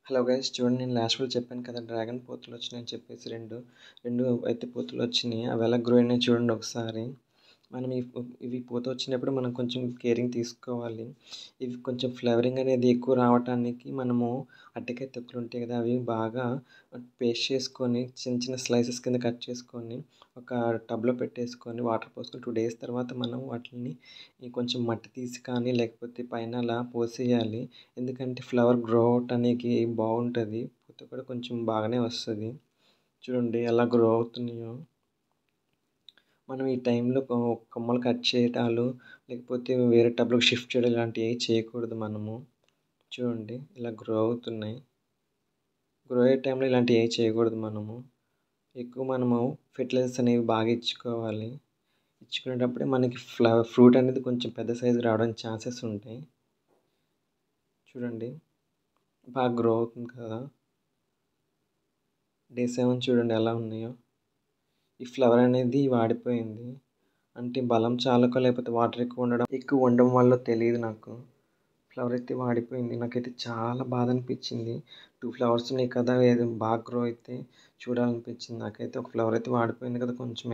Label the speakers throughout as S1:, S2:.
S1: Hello guys, చూడండి నేను last video చెప్పాను కదా డ్రాగన్ పోతులు వచ్చినాయని చెప్పేసి రెండు అయితే పోతులు వచ్చినాయి. అవి ఎలా గ్రో అయినాయి చూడండి ఒకసారి. మనం ఇవి పూత వచ్చినప్పుడు మనం కొంచెం కేరింగ్ తీసుకోవాలి. ఇవి కొంచెం ఫ్లేవరింగ్ అనేది ఎక్కువ రావడానికి మనము అరటికాయ తొక్కులు ఉంటాయి కదా, అవి బాగా పేస్ట్ చేసుకొని చిన్న చిన్న స్లైసెస్ కింద కట్ చేసుకొని ఒక టబ్లో పెట్టేసుకొని వాటర్ పోసుకొని 2 days తర్వాత మనం వాటిని కొంచెం మట్టి తీసి కానీ లేకపోతే పైన అలా పోసేయాలి. ఎందుకంటే ఫ్లవర్ గ్రో అవటానికి బాగుంటుంది, పూత కూడా కొంచెం బాగానే వస్తుంది. చూడండి ఎలా గ్రో అవుతున్నాయో. మనం ఈ టైంలో కొమ్మలు కట్ చేయటాలు లేకపోతే వేరే టబ్లోకి షిఫ్ట్ చేయడం ఇలాంటివి ఏవి చేయకూడదు మనము. చూడండి ఇలా గ్రో అవుతున్నాయి. గ్రో అయ్యే టైంలో ఇలాంటివి ఏవి చేయకూడదు మనము. ఎక్కువ మనము ఫెర్టిలైజర్స్ అనేవి బాగా ఇచ్చుకోవాలి. ఇచ్చుకునేటప్పుడే మనకి ఫ్రూట్ అనేది కొంచెం పెద్ద సైజు రావడానికి ఛాన్సెస్ ఉంటాయి. చూడండి బాగా గ్రో అవుతుంది కదా. డే 7 చూడండి ఎలా ఉన్నాయో. ఈ ఫ్లవర్ అనేది వాడిపోయింది, అంటే బలం చాలకో లేకపోతే వాటర్ ఎక్కువ ఉండడం వల్ల తెలియదు నాకు. ఫ్లవర్ అయితే వాడిపోయింది. నాకైతే చాలా బాధ అనిపించింది. 2 ఫ్లవర్స్ ఉన్నాయి కదా, ఏదో బాగా గ్రో అయితే చూడాలనిపించింది. నాకైతే ఒక ఫ్లవర్ అయితే వాడిపోయింది కదా, కొంచెం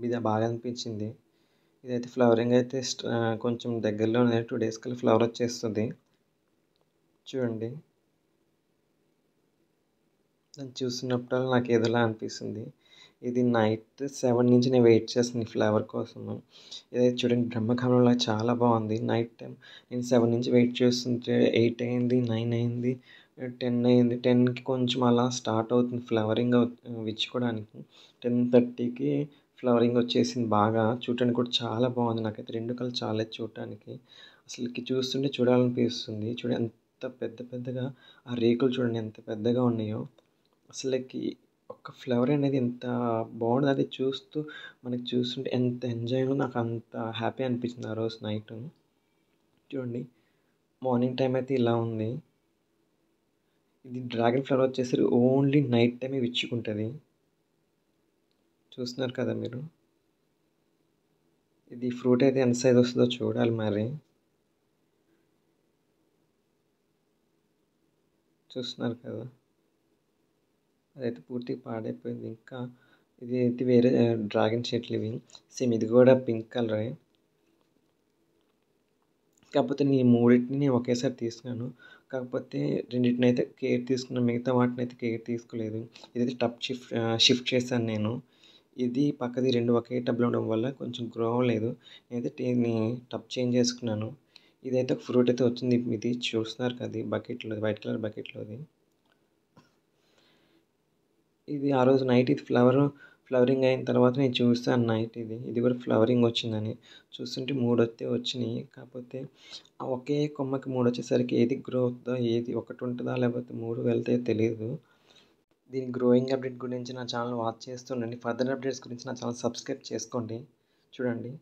S1: ఇది బాగా అనిపించింది. ఇదైతే ఫ్లవరింగ్ అయితే కొంచెం దగ్గరలోనే 2 days కల్లా ఫ్లవర్ వచ్చేస్తుంది. చూడండి దాన్ని చూస్తున్నప్పుడల్లా నాకు ఏదోలా అనిపిస్తుంది. ఇది నైట్ 7 నుంచి నేను వెయిట్ చేస్తుంది ఫ్లేవర్ కోసము. ఇదైతే చూడండి బ్రహ్మకమలంలా చాలా బాగుంది. నైట్ టైం నేను 7 నుంచి వెయిట్ చేస్తుంటే 8 అయింది, 9 అయింది, 10 అయింది. 10కి కొంచెం అలా స్టార్ట్ అవుతుంది ఫ్లవరింగ్ విచ్చుకోవడానికి. 10:30కి ఫ్లవరింగ్ వచ్చేసింది బాగా. చూడటానికి కూడా చాలా బాగుంది. నాకైతే 2 కళ్ళు చాలేదు చూడటానికి. అసలుకి చూస్తుంటే చూడాలనిపిస్తుంది. చూడండి ఎంత పెద్దగా ఆ రేకులు చూడండి ఎంత పెద్దగా ఉన్నాయో. అసలుకి ఒక ఫ్లవర్ అనేది ఎంత బాగుంది. అది మనకి చూస్తుంటే ఎంత ఎంజాయ్గా, నాకు అంత హ్యాపీ అనిపించింది ఆ రోజు నైట్. చూడండి మార్నింగ్ టైం అయితే ఇలా ఉంది. ఇది డ్రాగన్ ఫ్లవర్ వచ్చేసి ఓన్లీ నైట్ టైమే విచ్చుకుంటుంది. చూస్తున్నారు కదా మీరు. ఇది ఫ్రూట్ అయితే ఎంత సైజ్ వస్తుందో చూడాలి మరి. చూస్తున్నారు కదా, అదైతే పూర్తిగా పాడైపోయింది. ఇంకా ఇది అయితే వేరే డ్రాగన్ చెట్లు ఇవి. సేమ్ ఇది కూడా పింక్ కలరే. కాకపోతే నేను మూడింటిని ఒకేసారి తీసుకున్నాను. కాకపోతే రెండింటిని అయితే కేర్ తీసుకున్నాను, మిగతా వాటిని అయితే కేర్ తీసుకోలేదు. ఇదైతే టబ్ షిఫ్ట్ చేశాను నేను. ఇది పక్కది 2 ఒకే టబ్లో ఉండడం వల్ల కొంచెం గ్రో అవ్వలేదు. నేనైతే టబ్ చేంజ్ చేసుకున్నాను. ఇదైతే ఒక ఫ్రూట్ అయితే వచ్చింది. ఇది చూస్తున్నారు కదా బకెట్లో, వైట్ కలర్ బకెట్లోది. ఇది ఆ రోజు నైట్ ఇది ఫ్లవరింగ్ అయిన తర్వాత నేను చూస్తాను నైట్ ఇది కూడా ఫ్లవరింగ్ వచ్చిందని. చూస్తుంటే 3 అయితే వచ్చినాయి. కాకపోతే ఆ ఒకే కొమ్మకి 3 వచ్చేసరికి ఏది గ్రో అవుతుందో, ఏది ఒకటి ఉంటుందా లేకపోతే 3 వెళ్తాయో తెలియదు. దీని గ్రోయింగ్ అప్డేట్ గురించి నా ఛానల్ వాచ్ చేస్తుండండి. ఫర్దర్ అప్డేట్స్ గురించి నా ఛానల్ సబ్స్క్రైబ్ చేసుకోండి. చూడండి